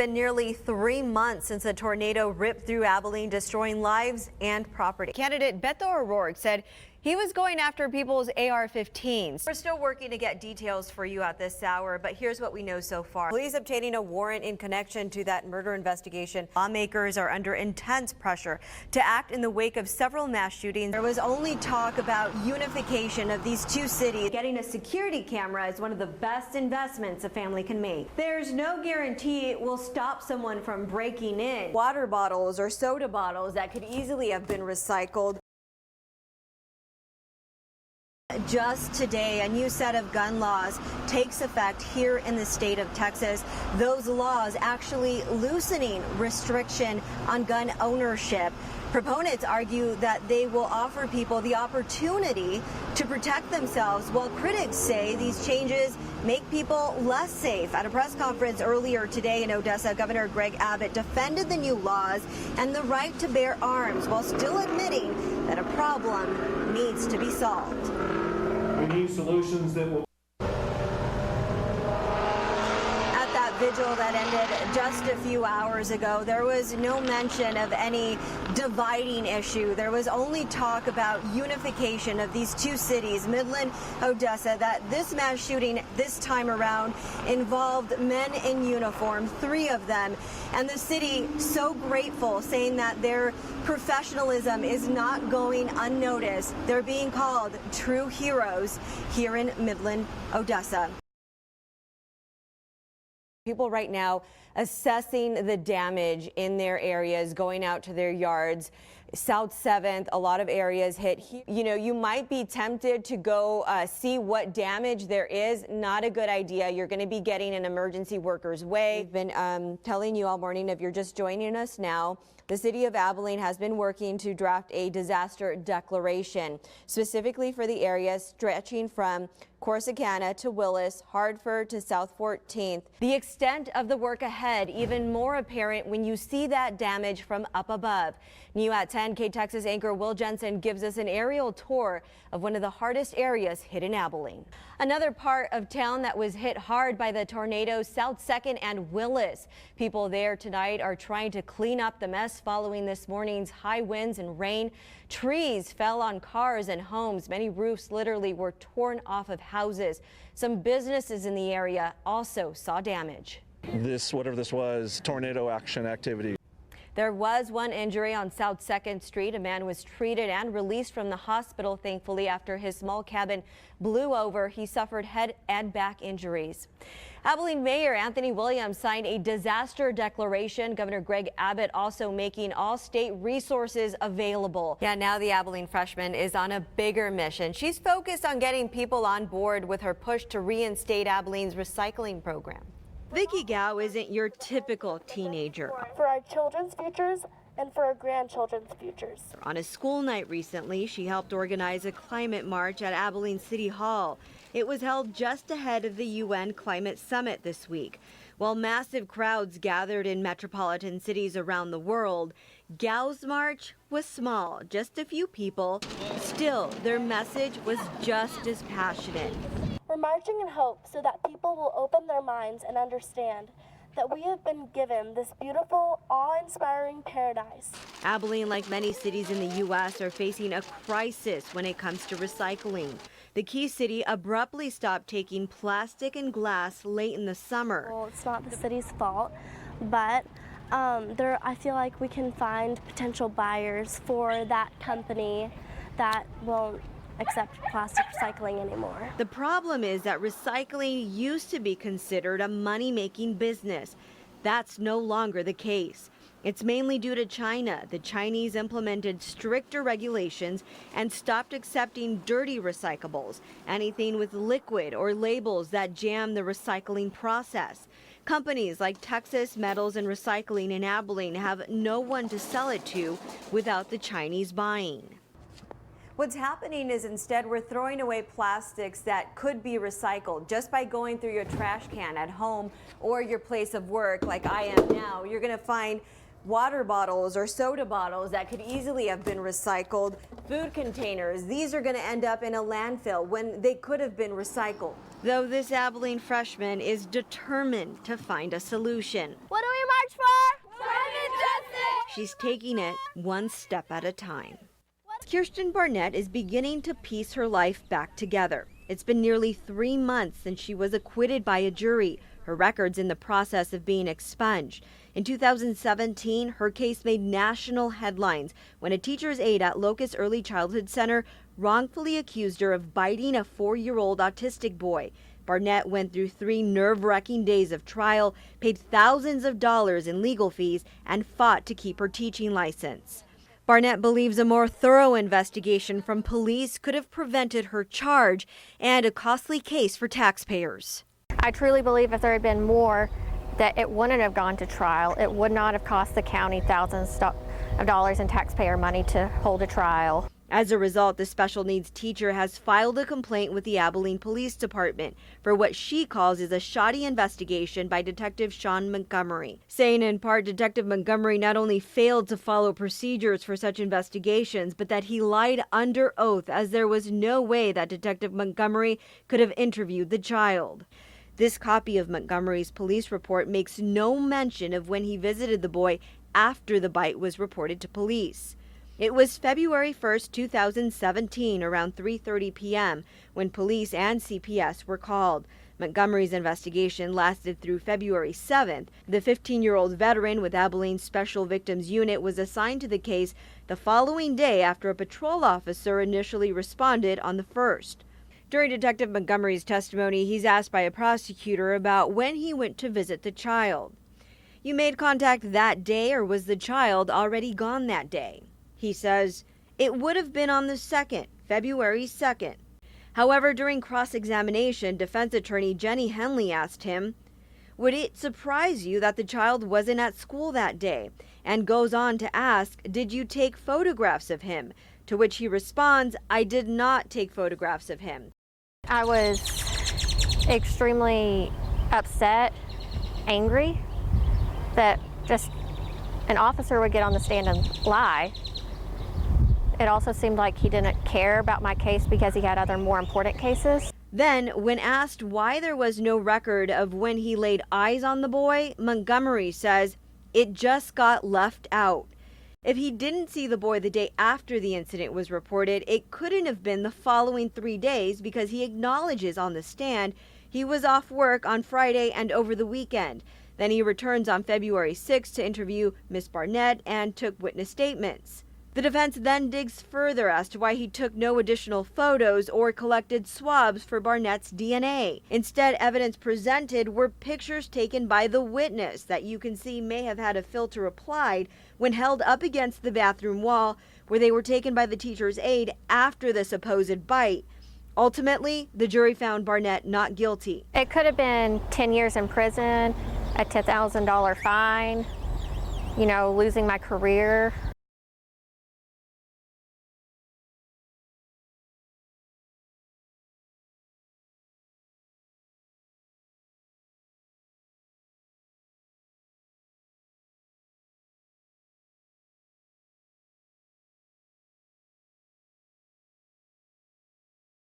been nearly 3 months since a tornado ripped through Abilene, destroying lives and property. Candidate Beto O'Rourke said he was going after people's AR-15s. We're still working to get details for you at this hour, but here's what we know so far. Police obtaining a warrant in connection to that murder investigation. Lawmakers are under intense pressure to act in the wake of several mass shootings. There was only talk about unification of these two cities. Getting a security camera is one of the best investments a family can make. There's no guarantee it will stop someone from breaking in. Water bottles or soda bottles that could easily have been recycled. Just today, a new set of gun laws takes effect here in the state of Texas. Those laws actually loosening restriction on gun ownership. Proponents argue that they will offer people the opportunity to protect themselves, while critics say these changes make people less safe. At a press conference earlier today in Odessa, Governor Greg Abbott defended the new laws and the right to bear arms, while still admitting that a problem needs to be solved. We need solutions that will. At that vigil that ended just a few hours ago, there was no mention of any dividing issue. There was only talk about unification of these two cities, Midland, Odessa, that this mass shooting this time around involved men in uniform, 3 of them, and the city so grateful, saying that their professionalism is not going unnoticed. They're being called true heroes here in Midland, Odessa. People right now assessing the damage in their areas, going out to their yards. South 7th, a lot of areas hit. You know, you might be tempted to go see what damage there is. Not a good idea. You're going to be getting an emergency worker's way. We've been telling you all morning, if you're just joining us now, the city of Abilene has been working to draft a disaster declaration, specifically for the areas stretching from Corsicana to Willis, Hartford to South 14th. The extent of the work ahead even more apparent when you see that damage from up above. New at 10, K-Texas anchor Will Jensen gives us an aerial tour of one of the hardest areas hit in Abilene. Another part of town that was hit hard by the tornadoes, South 2nd and Willis. People there tonight are trying to clean up the mess following this morning's high winds and rain. Trees fell on cars and homes. Many roofs literally were torn off of houses. Some businesses in the area also saw damage. Whatever this was, tornado action activity. There was one injury on South 2nd Street. A man was treated and released from the hospital, thankfully, after his small cabin blew over. He suffered head and back injuries. Abilene Mayor Anthony Williams signed a disaster declaration. Governor Greg Abbott also making all state resources available. Yeah, now the Abilene freshman is on a bigger mission. She's focused on getting people on board with her push to reinstate Abilene's recycling program. Vicky Gao isn't your typical teenager. For our children's futures and for our grandchildren's futures. On a school night recently, she helped organize a climate march at Abilene City Hall. It was held just ahead of the UN Climate Summit this week. While massive crowds gathered in metropolitan cities around the world, Gao's march was small, just a few people. Still, their message was just as passionate. We're marching in hope so that people will open their minds and understand that we have been given this beautiful, awe-inspiring paradise. Abilene, like many cities in the U.S., are facing a crisis when it comes to recycling. The key city abruptly stopped taking plastic and glass late in the summer. Well, it's not the city's fault, but I feel like we can find potential buyers for that company that won't accept plastic recycling anymore. The problem is that recycling used to be considered a money-making business. That's no longer the case. It's mainly due to China. The Chinese implemented stricter regulations and stopped accepting dirty recyclables, anything with liquid or labels that jam the recycling process. Companies like Texas Metals and Recycling in Abilene have no one to sell it to without the Chinese buying. What's happening is instead we're throwing away plastics that could be recycled just by going through your trash can at home or your place of work like I am now. You're going to find water bottles or soda bottles that could easily have been recycled, food containers. These are going to end up in a landfill when they could have been recycled. Though this Abilene freshman is determined to find a solution. What are we She's taking it one step at a time. Kirsten Barnett is beginning to piece her life back together. It's been nearly 3 months since she was acquitted by a jury, her records in the process of being expunged. In 2017, her case made national headlines when a teacher's aide at Locust Early Childhood Center wrongfully accused her of biting a 4-year-old autistic boy. Barnett went through 3 nerve-wracking days of trial, paid thousands of dollars in legal fees, and fought to keep her teaching license. Barnett believes a more thorough investigation from police could have prevented her charge and a costly case for taxpayers. I truly believe if there had been more, that it wouldn't have gone to trial. It would not have cost the county thousands of dollars in taxpayer money to hold a trial. As a result, the special needs teacher has filed a complaint with the Abilene Police Department for what she calls is a shoddy investigation by Detective Sean Montgomery, saying in part Detective Montgomery not only failed to follow procedures for such investigations, but that he lied under oath, as there was no way that Detective Montgomery could have interviewed the child. This copy of Montgomery's police report makes no mention of when he visited the boy after the bite was reported to police. It was February 1st, 2017, around 3:30 p.m., when police and CPS were called. Montgomery's investigation lasted through February 7th. The 15-year-old veteran with Abilene's Special Victims Unit was assigned to the case the following day after a patrol officer initially responded on the 1st. During Detective Montgomery's testimony, he's asked by a prosecutor about when he went to visit the child. You made contact that day, or was the child already gone that day? He says, it would have been on the 2nd, February 2nd. However, during cross-examination, defense attorney Jenny Henley asked him, would it surprise you that the child wasn't at school that day? And goes on to ask, did you take photographs of him? To which he responds, I did not take photographs of him. I was extremely upset, angry that just an officer would get on the stand and lie. It also seemed like he didn't care about my case because he had other more important cases. Then, when asked why there was no record of when he laid eyes on the boy, Montgomery says it just got left out. If he didn't see the boy the day after the incident was reported, it couldn't have been the following 3 days because he acknowledges on the stand he was off work on Friday and over the weekend. Then he returns on February 6th to interview Miss Barnett and took witness statements. The defense then digs further as to why he took no additional photos or collected swabs for Barnett's DNA. Instead, evidence presented were pictures taken by the witness that you can see may have had a filter applied when held up against the bathroom wall, where they were taken by the teacher's aide after the supposed bite. Ultimately, the jury found Barnett not guilty. It could have been 10 years in prison, a $10,000 fine, losing my career.